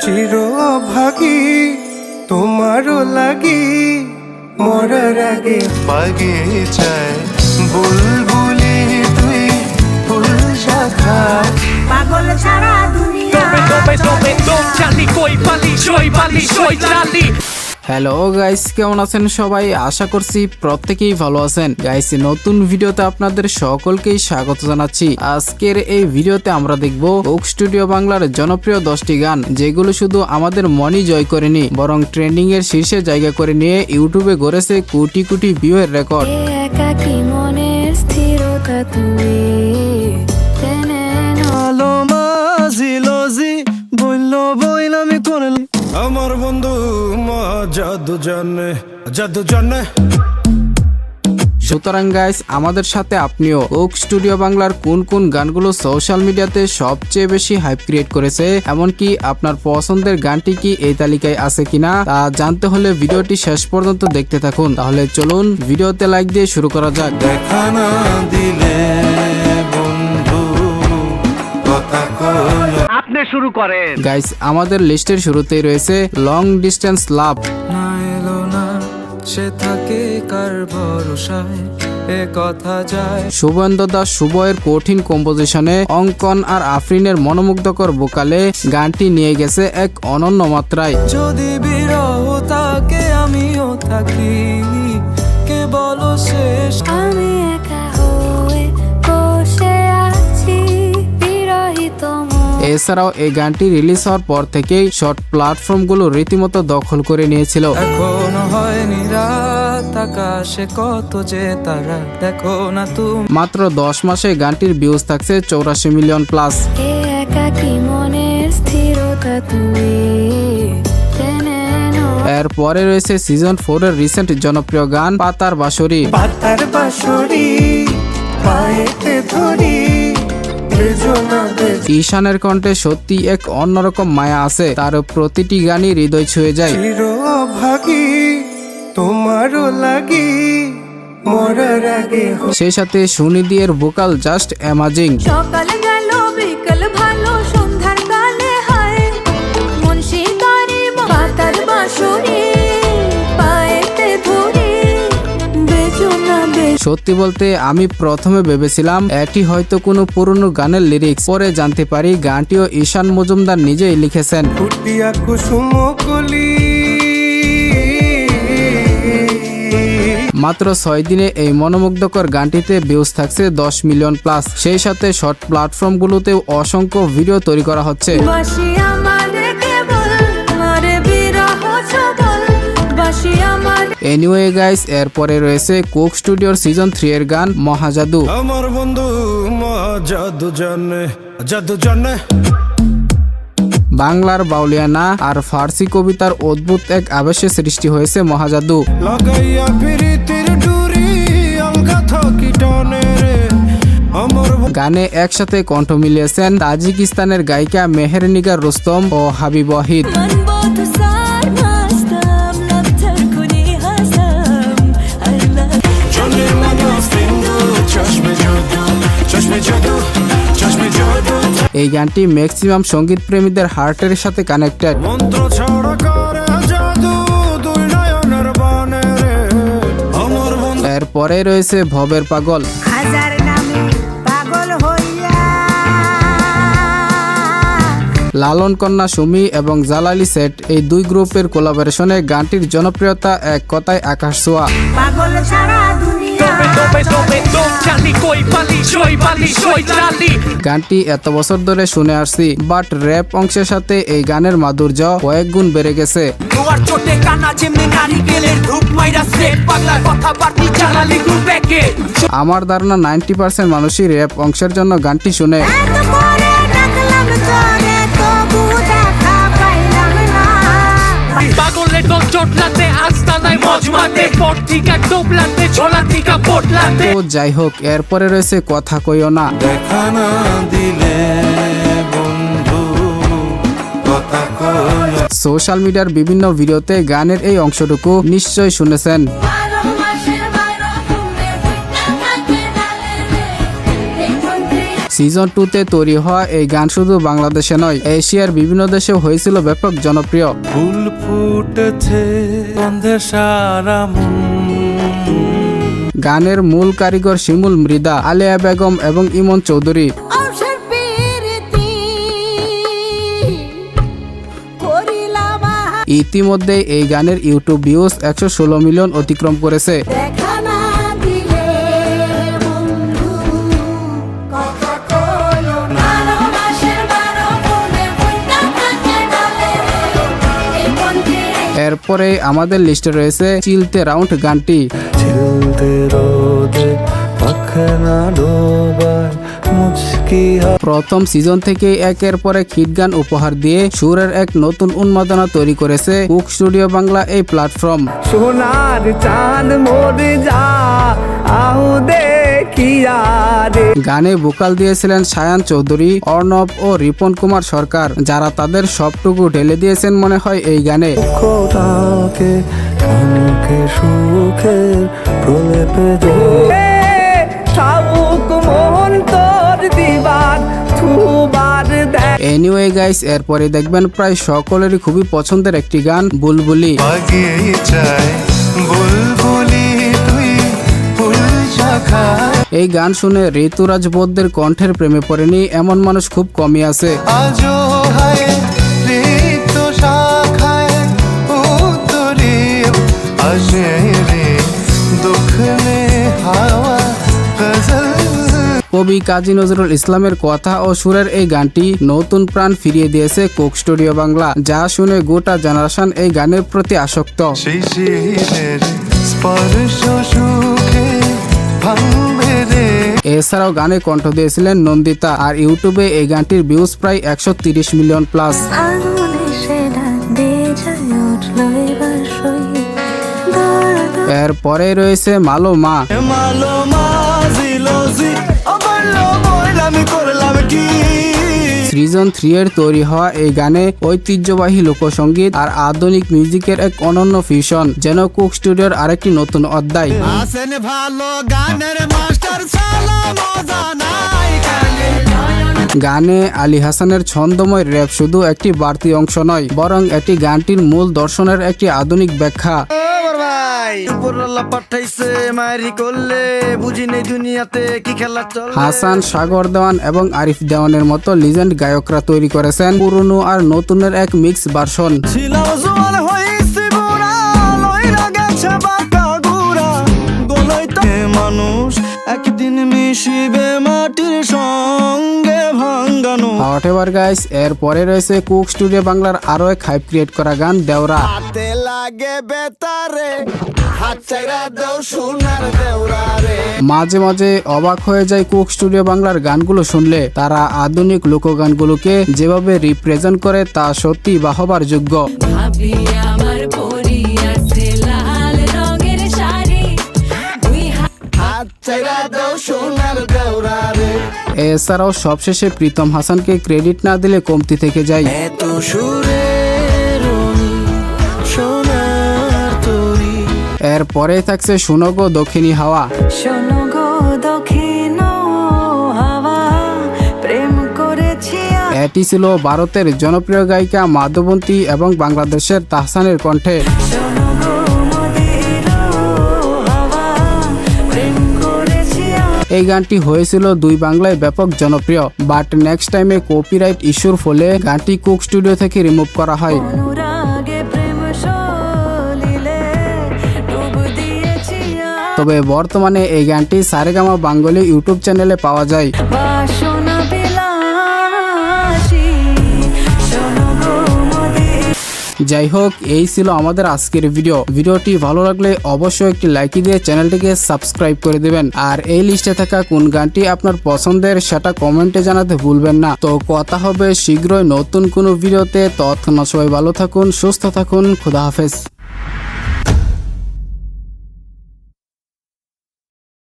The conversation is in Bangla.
চির অভাগী তোমারও লাগি মরার আগে পাগিয়ে যায় বুলবুলি তুই ফুল শাখা পাগল সারা দুনিয়া হ্যালো গাইস, কেমন আছেন সবাই? আশা করছি প্রত্যেকেই ভালো আছেন। গাইস, নতুন ভিডিওতে আপনাদের সকলকেই স্বাগত জানাচ্ছি। আজকের এই ভিডিওতে আমরা দেখব কোক স্টুডিও বাংলার জনপ্রিয় 10টি গান, যেগুলো শুধু আমাদের মনই জয় করেনি, বরং ট্রেন্ডিং এর শীর্ষে জায়গা করে নিয়ে ইউটিউবে গড়েছে কোটি কোটি ভিউ এর রেকর্ড। একাকী মনের স্থিরতা তুমি আমার বন্ধু জাদু জানে জাদু জানে। সুতরাং গাইস, আমাদের সাথে আপনিও কোক স্টুডিও বাংলার কোন কোন গানগুলো সোশ্যাল মিডিয়াতে সবচেয়ে বেশি হাইপ ক্রিয়েট করেছে, এমনকি আপনার পছন্দের গানটি কি এই তালিকায় আছে কিনা তা জানতে হলে ভিডিওটি শেষ পর্যন্ত দেখতে থাকুন। তাহলে চলুন ভিডিওতে লাইক দিয়ে শুরু করা যাক। দেখা না দিলে বন্ধু কথা কইলো আপনি শুরু করেন। গাইস, আমাদের লিস্টের শুরুতেই রয়েছে লং ডিস্টেন্স লাভ। না এলো না সে থাকে কার ভরসায় এ কথা যায়। শুভেন্দু দাস শুভয়ের কঠিন কম্পোজিশনে অঙ্কন আর আফরিনের মনোমুগ্ধকর ভোকালে গানটি নিয়ে গেছে এক অনন্য মাত্রায়। যদি বিরহ থাকে আমিও থাকি কে বলো শেষ আমি একা হয়ে বসে আছি বিরহিত মন। এছাড়াও এই গানটি রিলিজ হওয়ার পর থেকেই শর্ট প্ল্যাটফর্মগুলো রীতিমতো দখল করে নিয়েছিল। এখনো হয়নি রাত আকাশে কত যে তারা দেখো না তুমি। মাত্র 10 মাসে গানটির ভিউজ থাকছে 84 মিলিয়ন প্লাস। একাকী মনের স্থিরতা তুমি জেনে নাও। এরপরে রয়েছে সিজন 4 এর রিসেন্ট জনপ্রিয় গান পাতার বাঁশরি। পাতার বাঁশরি পায়েতে ধরি বেজনা বেজ ঈশানের কণ্ঠে সত্যি এক অন্যরকম মায়া আছে, তার প্রতিটি গানই হৃদয় ছুঁয়ে যায়। চির অভাগী তোমারও লাগি মরার আগে সেই সাথে সুনিধির ভোকাল জাস্ট অ্যামাজিং। সকাল গেল বিকেল ভালো সন্ধ্যার কালে হয় মুন্সি তারি পাতার বাঁশরি পায়েতে ধরি বেজনা বেজ। সত্যি বলতে আমি প্রথমে ভেবেছিলাম এটি হয়তো কোনো পুরনো গানের লিরিক্স, পরে জানতে পারি গানটিও ঈশান মজুমদার নিজেই লিখেছেন। ফুটিয়া কুসুম কলি মাত্র 6 দিনে এই মনোমুগ্ধকর গানটিতে ভিউজ থাকছে 10 মিলিয়ন প্লাস। সেই সাথে শর্ট প্ল্যাটফর্মগুলোতেও অসংখ্য ভিডিও তৈরি করা হচ্ছে। বাসি আমারে কেবল মারে বিরহ ছবল বাসি আমার। এনিওয়ে গাইস, এরপরে রয়েছে কোক স্টুডিওর সিজন 3 এর গান মহাজাদু। আমার বন্ধু জাদু জানে জাদু জানে। বাংলার বাউলিয়ানা আর ফার্সি কবিতার অদ্ভুত এক আবেশে সৃষ্টি হয়েছে মহাজাদু। লাগাইয়া প্রীতির ডুরি অঙ্গা থকি টানে রে আমার গানে একসাথে কণ্ঠ মিলিয়েছেন তাজিকিস্তানের গায়িকা মেহেরনিগার রুস্তম ও হাবিব ওয়াহিদ। এই গানটি ম্যাক্সিমাম সঙ্গীত প্রেমীদের হার্টের সাথে কানেক্টেড। মন্ত্র ছড়া করে জাদু দুই নয়নের বানে রে আমার বন্ধু। এরপরে রয়েছে ভবের পাগল। হাজার নামে পাগল হইয়া লালন কন্যা সুমি এবং জালালি সেট এই দুই গ্রুপের কোলাবোরেশনে গানটির জনপ্রিয়তা এক কথায় আকাশ ছোঁয়া। পাগল সারা দুনিয়া। গানটি এত বছর ধরে শুনে আসছি, বাট র্যাপ অংশের সাথে এই গানের মাধুর্য কয়েক গুণ বেড়ে গেছে। আমার ধারণা 90% মানুষই র্যাপ অংশের জন্য গানটি শুনে। এত করে ডাকলাম তোরে তবু দেখা পাইলাম না। পাগলের দল চটলাতে আস্তানায় মজমাতে পট্টিকা টোপলাতে ঝোলাতিকা পটলাতে। তো যাই হোক, এরপরে রয়েছে কথা কইও না। দেখা না দিলে বন্ধু কথা কইলো সোশ্যাল মিডিয়ার বিভিন্ন ভিডিওতে গানের এই অংশটুকু নিশ্চয় শুনেছেন। সিজন 2 তে তৈরি হওয়া এই গান শুধু বাংলাদেশে নয়, এশিয়ার বিভিন্ন দেশে হয়েছিল ব্যাপক জনপ্রিয়। ফুল ফুটেছে গন্ধে সারা মন। গানের মূল কারিগর শিমুল মৃদা, আলিয়া বেগম এবং ইমন চৌধুরী। অবসর প্রীতি করিলাম ইতিমধ্যে এই গানের ইউটিউব ভিউজ 116 মিলিয়ন অতিক্রম করেছে। দেখা না দিলে বন্ধু কথা কইলো না ভালোবাসার বারো ফোনে ফুটা থাকে ডালে এই বন্ধে এরপরে আমাদের লিস্টে রয়েছে চিলতে রাউন্ড গানটি। ঝিলতে রোদে পাখনা ডোবায় মুচকি প্রথম সিজন থেকে একের পর এক হিট গান উপহার দিয়ে সুরের এক নতুন উন্মাদনা তৈরি করেছে কুক স্টুডিও বাংলা এই প্ল্যাটফর্ম। সোনার চাঁদ মোরে যা আউ দেখিয়া রে। গানে ভোকাল দিয়েছিলেন সায়ান চৌধুরী, অর্ণব ও রিপন কুমার সরকার, যারা তাদের সবটুকু ঢেলে দিয়েছেন মনে হয় এই গানে। খোটাকে কানকে সুখের প্রলেপে জোরে শাবুক মোহন তোর দিবার থুবার দেখ। এনিওয়ে গাইস, এরপরে দেখবেন প্রায় সকলেরই খুবই পছন্দের একটি গান বুলবুলি। বাগিয়ে চাই বুলবুলি তুই ফুল শাখায় এই গান শুনে ঋতুরাজ বোধদের কণ্ঠের প্রেমে পড়েনি এমন মানুষ খুব কমই আছে। আজো হায় ঋত শাখায় উত্তরে আসে রে দক্ষিণে হাওয়া গজল। কবি কাজী নজরুল ইসলামের কথা ও সুরের এই গানটি নতুন প্রাণ ফিরিয়ে দিয়েছে কুক স্টুডিও বাংলা, যা শুনে গোটা জেনারেশন এই গানের প্রতি আসক্ত। সেই শিরের স্পর্শ সুখে ভাঙবে রে। এছাড়াও গানে কণ্ঠ দিয়েছিলেন নন্দিতা, আর ইউটিউবে এই গানটির ভিউজ প্রায় 130 মিলিয়ন প্লাস। আগুনে সেটা দিয়ে যায় উঠলো এবার সই এরপরে রয়েছে মালো মা। মালো মাজিলোজি অবল্লো বইলামি করলাম কি। সিজন 3 এর তৈরি হওয়া এই গানে ঐতিহ্যবাহী লোকসঙ্গীত আর আধুনিক মিউজিকের এক অনন্য ফিউশন, যেন কুক স্টুডিওর আরেকটি নতুন অধ্যায়। আসেন ভালো গানের মাস্টার সালা মজা নাই কালে। গানে আলী হাসানের ছন্দময় র্যাপ শুধু একটি বাড়তি অংশ নয়, বরং এটি গানটির মূল দর্শনের একটি আধুনিক ব্যাখ্যা। উপরওয়ালা পাঠাইছে মারি করলে বুঝি নেই দুনিয়াতে কি খেলা চলে। হাসান, সাগর দেওয়ান এবং আরিফ দেওয়ানের মতো লিজেন্ড গায়করা তৈরি করেছেন পুরনো আর নতুনের এক মিক্স ভার্সন। ছিলাম জোয়ান হইছি বুড়া লইরা গেছে বাঁকা গুড়া গলইতে মানুষ একদিন মিশিবে মাটির সঙ্গে ভাঙ্গানো। হোয়াটএভার গাইস, এরপরে রয়েছে কুক স্টুডিও বাংলার আরো এক হাইপ ক্রিয়েট করা গান দেওরা। হাতে লাগে বেতারে হাত চাইরা দাও সোনার দেওরা রে। মাঝে মাঝে অবাক হয়ে যায় কুক স্টুডিও বাংলার গানগুলো শুনলে। তারা আধুনিক লোকগানগুলোকে যেভাবে রিপ্রেজেন্ট করে তা সত্যি বাহবার যোগ্য। ভাবি আমার পরি আছে লাল রঙের শাড়ি দুই হাত চাইরা দাও সোনার দেওরা রে। এছাড়াও সবশেষে প্রীতম হাসানকে ক্রেডিট না দিলে কমতি থেকে যায়। এত সুরে রঙি সোনার তরি। এরপরে থাকছে শুনো গো দক্ষিণী হাওয়া। শোনো গো দক্ষিণ হাওয়া প্রেম করেছি এটি ছিল ভারতের জনপ্রিয় গায়িকা মাধবন্তী এবং বাংলাদেশের তাহসানের কণ্ঠে। শোনো গো মদির হাওয়া প্রেম করেছি এই গানটি হয়েছিল দুই বাংলায় ব্যাপক জনপ্রিয়, বাট নেক্সট টাইমে কপিরাইট ইস্যুর ফলে গানটি কুক স্টুডিও থেকে রিমুভ করা হয়। অনুরাগে প্রেম সলিলে ডুব দিয়েছি তবে বর্তমানে এই গানটি সারেগামা বাঙ্গলি ইউটিউব চ্যানেলে পাওয়া যায়। বাসনা বিলাসী শোনো গো মদির। যাই হোক, এই ছিল আমাদের আজকের ভিডিওটি ভালো লাগলে অবশ্যই একটি লাইক দিয়ে চ্যানেলটিকে সাবস্ক্রাইব করে দিবেন, আর এই লিস্টে থাকা কোন গানটি আপনার পছন্দের সেটা কমেন্টে জানাতে ভুলবেন না। তো কথা হবে শীঘ্রই নতুন কোনো ভিডিওতে। ততক্ষণ সবাই ভালো থাকুন, সুস্থ থাকুন, খোদা হাফেজ।